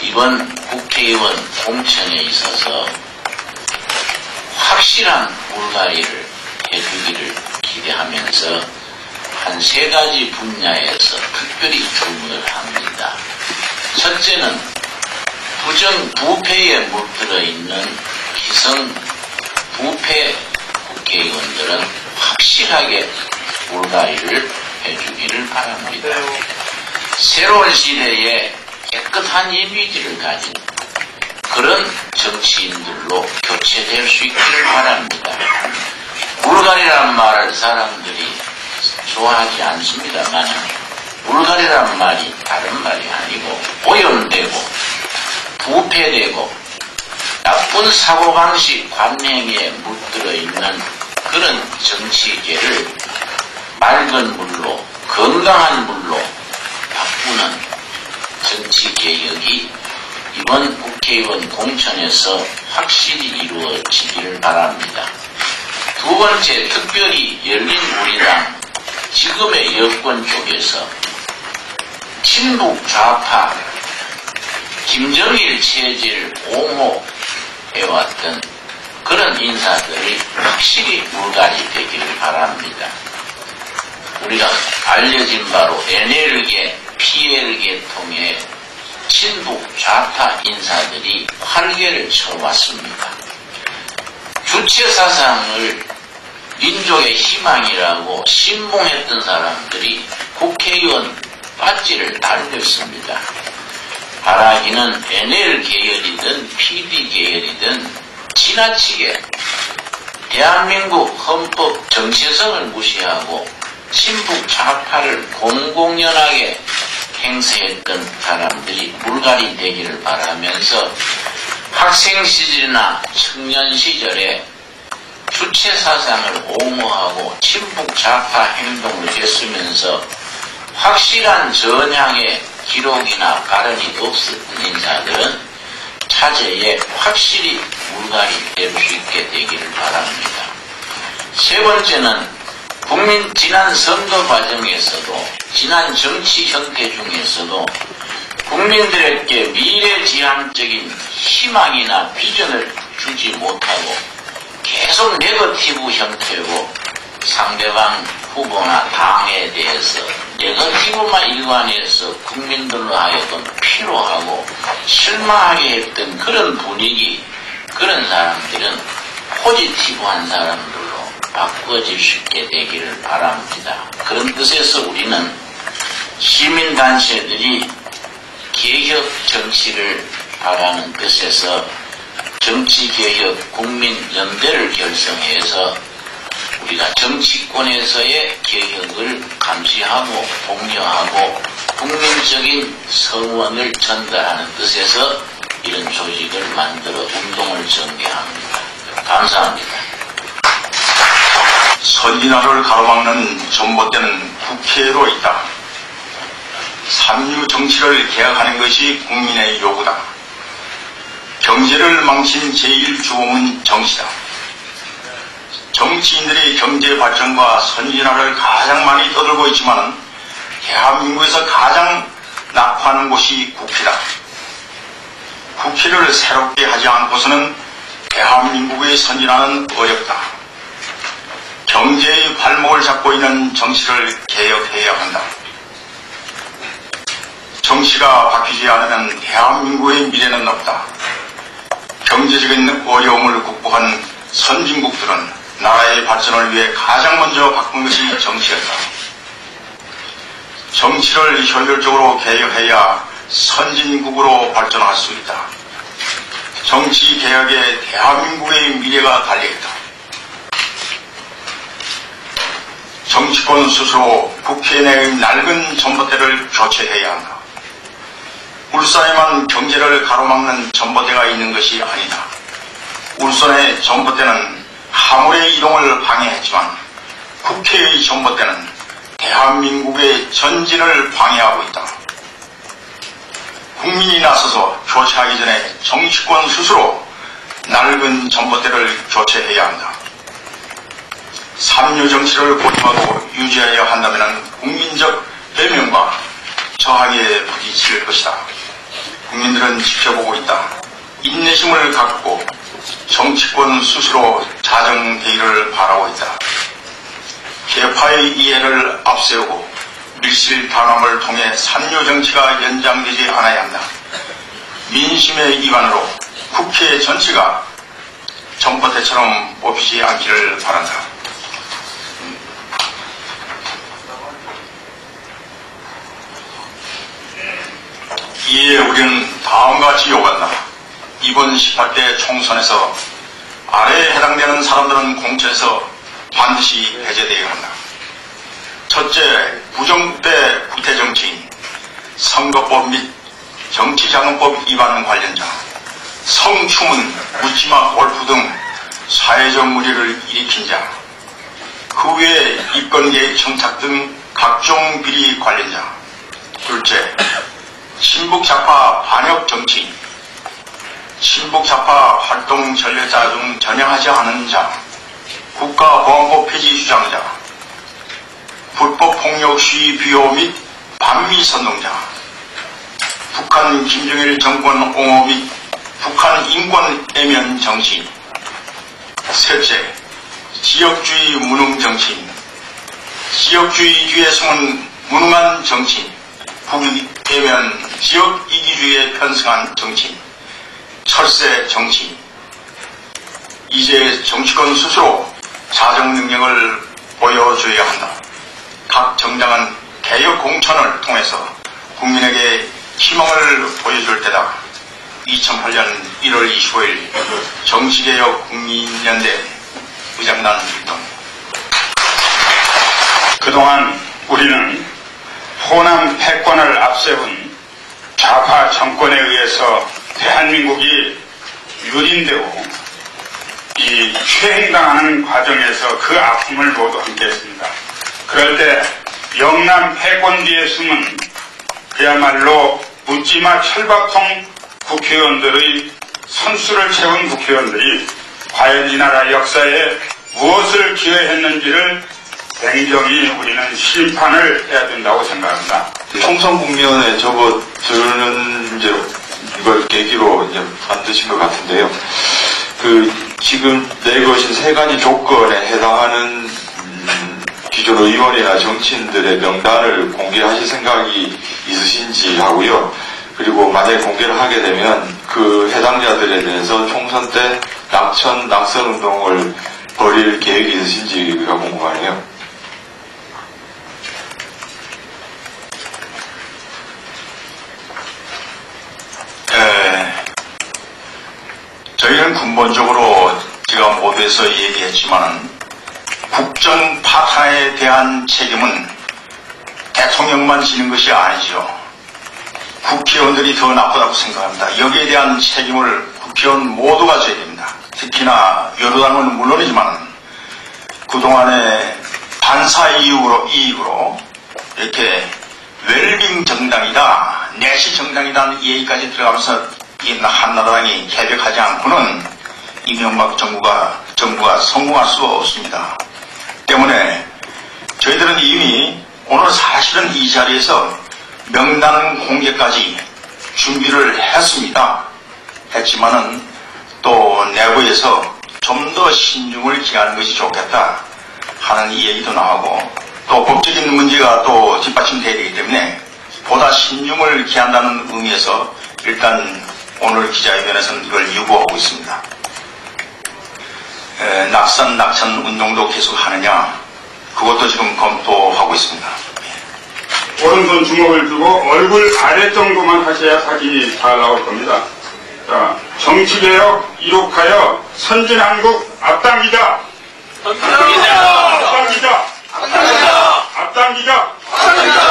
이번 국회의원 공천에 있어서 확실한 물갈이를 해주기를 기대하면서 한 3가지 분야에서 특별히 주문을 합니다. 첫째는 부정부패에 물들어 있는 기성 부패 국회의원들은 확실하게 물갈이를 해주기를 바랍니다. 새로운 시대에 깨끗한 이미지를 가진 그런 정치인들로 교체될 수 있기를 바랍니다. 물갈이란 말을 사람들이 좋아하지 않습니다만 물갈이란 말이 다른 말이 아니고 오염되고 부패되고 나쁜 사고방식 관행에 물들어 있는 그런 정치계를 맑은 물로 건강한 물로 바꾸는 정치개혁이 이번 국회의원 공천에서 확실히 이루어지기를 바랍니다. 두 번째, 특별히 열린우리당 지금의 여권 쪽에서 친북 좌파 김정일 체제를 옹호해왔던 그런 인사들이 확실히 물갈이되기를 바랍니다. 우리가 알려진 바로 NL계, PL계 통해 친북 좌파 인사들이 활개를 쳐왔습니다. 주체사상을 민족의 희망이라고 신봉했던 사람들이 국회의원 배지를 달렸습니다. 바라기는 NL 계열이든 PD 계열이든 지나치게 대한민국 헌법 정체성을 무시하고 친북 좌파를 공공연하게 행세했던 사람들이 물갈이 되기를 바라면서 학생 시절이나 청년 시절에 주체사상을 옹호하고 친북 좌파 행동을 했으면서 확실한 전향의 기록이나 발언이 없었던 인사들은 차제에 확실히 물갈이 될 수 있게 되기를 바랍니다. 세 번째는 지난 선거 과정에서도 지난 정치 형태 중에서도 국민들에게 미래지향적인 희망이나 비전을 주지 못하고 계속 네거티브 형태로 상대방 후보나 당에 대해서 네거티브만 일관해서 국민들로 하여금 피로하고 실망하게 했던 그런 분위기, 그런 사람들은 포지티브한 사람들로 바꿔질 수 있게 되기를 바랍니다. 그런 뜻에서 우리는 시민단체들이 개혁 정치를 바라는 뜻에서 정치개혁 국민연대를 결성해서 우리가 정치권에서의 개혁을 감시하고 독려하고 국민적인 성원을 전달하는 뜻에서 이런 조직을 만들어 운동을 전개합니다. 감사합니다. 선진화를 가로막는 전봇대는 국회로 있다. 3.6 정치를 개혁하는 것이 국민의 요구다. 경제를 망친 제1주범은 정치다. 정치인들이 경제 발전과 선진화를 가장 많이 떠들고 있지만 대한민국에서 가장 낙후하는 곳이 국회다. 국회를 새롭게 하지 않고서는 대한민국의 선진화는 어렵다. 경제의 발목을 잡고 있는 정치를 개혁해야 한다. 정치가 바뀌지 않으면 대한민국의 미래는 없다. 경제적인 어려움을 극복한 선진국들은 나라의 발전을 위해 가장 먼저 바꾼 것이 정치였다. 정치를 현실적으로 개혁해야 선진국으로 발전할 수 있다. 정치 개혁에 대한민국의 미래가 달려있다. 정치권 스스로 국회 내의 낡은 전봇대를 교체해야 한다. 울산에만 경제를 가로막는 전봇대가 있는 것이 아니다. 울산의 전봇대는 화물의 이동을 방해했지만 국회의 전봇대는 대한민국의 전진을 방해하고 있다. 국민이 나서서 교체하기 전에 정치권 스스로 낡은 전봇대를 교체해야 한다. 3.6 정치를 고집하고 유지해야 한다면 국민적 배명과 저항에 부딪힐 것이다. 국민들은 지켜보고 있다. 인내심을 갖고 정치권 스스로 자정되기를 바라고 있다. 계파의 이해를 앞세우고 밀실 단합을 통해 산요 정치가 연장되지 않아야 한다. 민심의 기반으로 국회 전체가 전봇대처럼 뽑히지 않기를 바란다. 이에 우리는 다음과 같이 요구한다. 이번 18대 총선에서 아래에 해당되는 사람들은 공천에서 반드시 배제되어야 한다. 첫째, 부정부대 구태정치인, 선거법 및 정치자금법 위반 관련자, 성추문, 묻지마 골프 등 사회적 물의를 일으킨 자, 그 외에 입건계획 청탁 등 각종 비리 관련자. 둘째, 친북좌파 반역 정치인, 친북좌파 활동 전례자 중 전향하지 않은 자, 국가보안법 폐지 주장자, 불법 폭력 시위 비호 및 반미 선동자, 북한 김정일 정권 옹호 및 북한 인권 애면 정치인. 셋째, 지역주의 무능 정치인, 지역주의주의에 숨은 무능한 정치인, 북애면 지역 이기주의에 편승한 정치인, 철새 정치인. 이제 정치권 스스로 자정 능력을 보여줘야 한다. 각 정당은 개혁 공천을 통해서 국민에게 희망을 보여줄 때다. 2008년 1월 25일 정치개혁 국민연대 의장단 활동. 그동안 우리는 호남 패권을 앞세운 좌파 정권에 의해서 대한민국이 유린되고 이 추행당하는 과정에서 그 아픔을 모두 함께했습니다. 그럴 때 영남 패권 뒤에 숨은 그야말로 묻지마 철밥통 국회의원들의 선수를 채운 국회의원들이 과연 이 나라 역사에 무엇을 기여했는지를 냉정히 우리는 심판을 해야 된다고 생각합니다. 총선 국면에 접어드는 이제 이걸 계기로 이제 만드신 것 같은데요. 지금 내거신 세 가지 조건에 해당하는 기존 의원이나 정치인들의 명단을 공개하실 생각이 있으신지 하고요. 그리고 만약에 공개를 하게 되면 그 해당자들에 대해서 총선 때 낙천 운동을 벌일 계획이 있으신지가 궁금하네요. 저희는 근본적으로 제가 모두에서 얘기했지만 국정 파탄에 대한 책임은 대통령만 지는 것이 아니죠. 국회의원들이 더 나쁘다고 생각합니다. 여기에 대한 책임을 국회의원 모두가 져야 됩니다. 특히나 여러당은 물론이지만 그동안의 반사 이익으로 이렇게 웰빙 정당이다, 내시 정당이라는 얘기까지 들어가면서 이 한나라당이 개벽하지 않고는 이명박 정부가 성공할 수 없습니다. 때문에 저희들은 이미 오늘 사실은 이 자리에서 명단 공개까지 준비를 했지만은 또 내부에서 좀 더 신중을 기하는 것이 좋겠다 하는 이 얘기도 나오고 또 법적인 문제가 또 뒷받침돼야 되기 때문에 보다 신중을 기한다는 의미에서 일단 오늘 기자회견에서는 이걸 유보하고 있습니다. 낙천 운동도 계속 하느냐, 그것도 지금 검토하고 있습니다. 오른손 주먹을 들고 얼굴 아래 정도만 하셔야 사진이 잘 나올 겁니다. 자, 정치개혁 이룩하여 선진한국 앞당기자! 앞당기자! 앞당기자! 앞당기자! 앞당기자!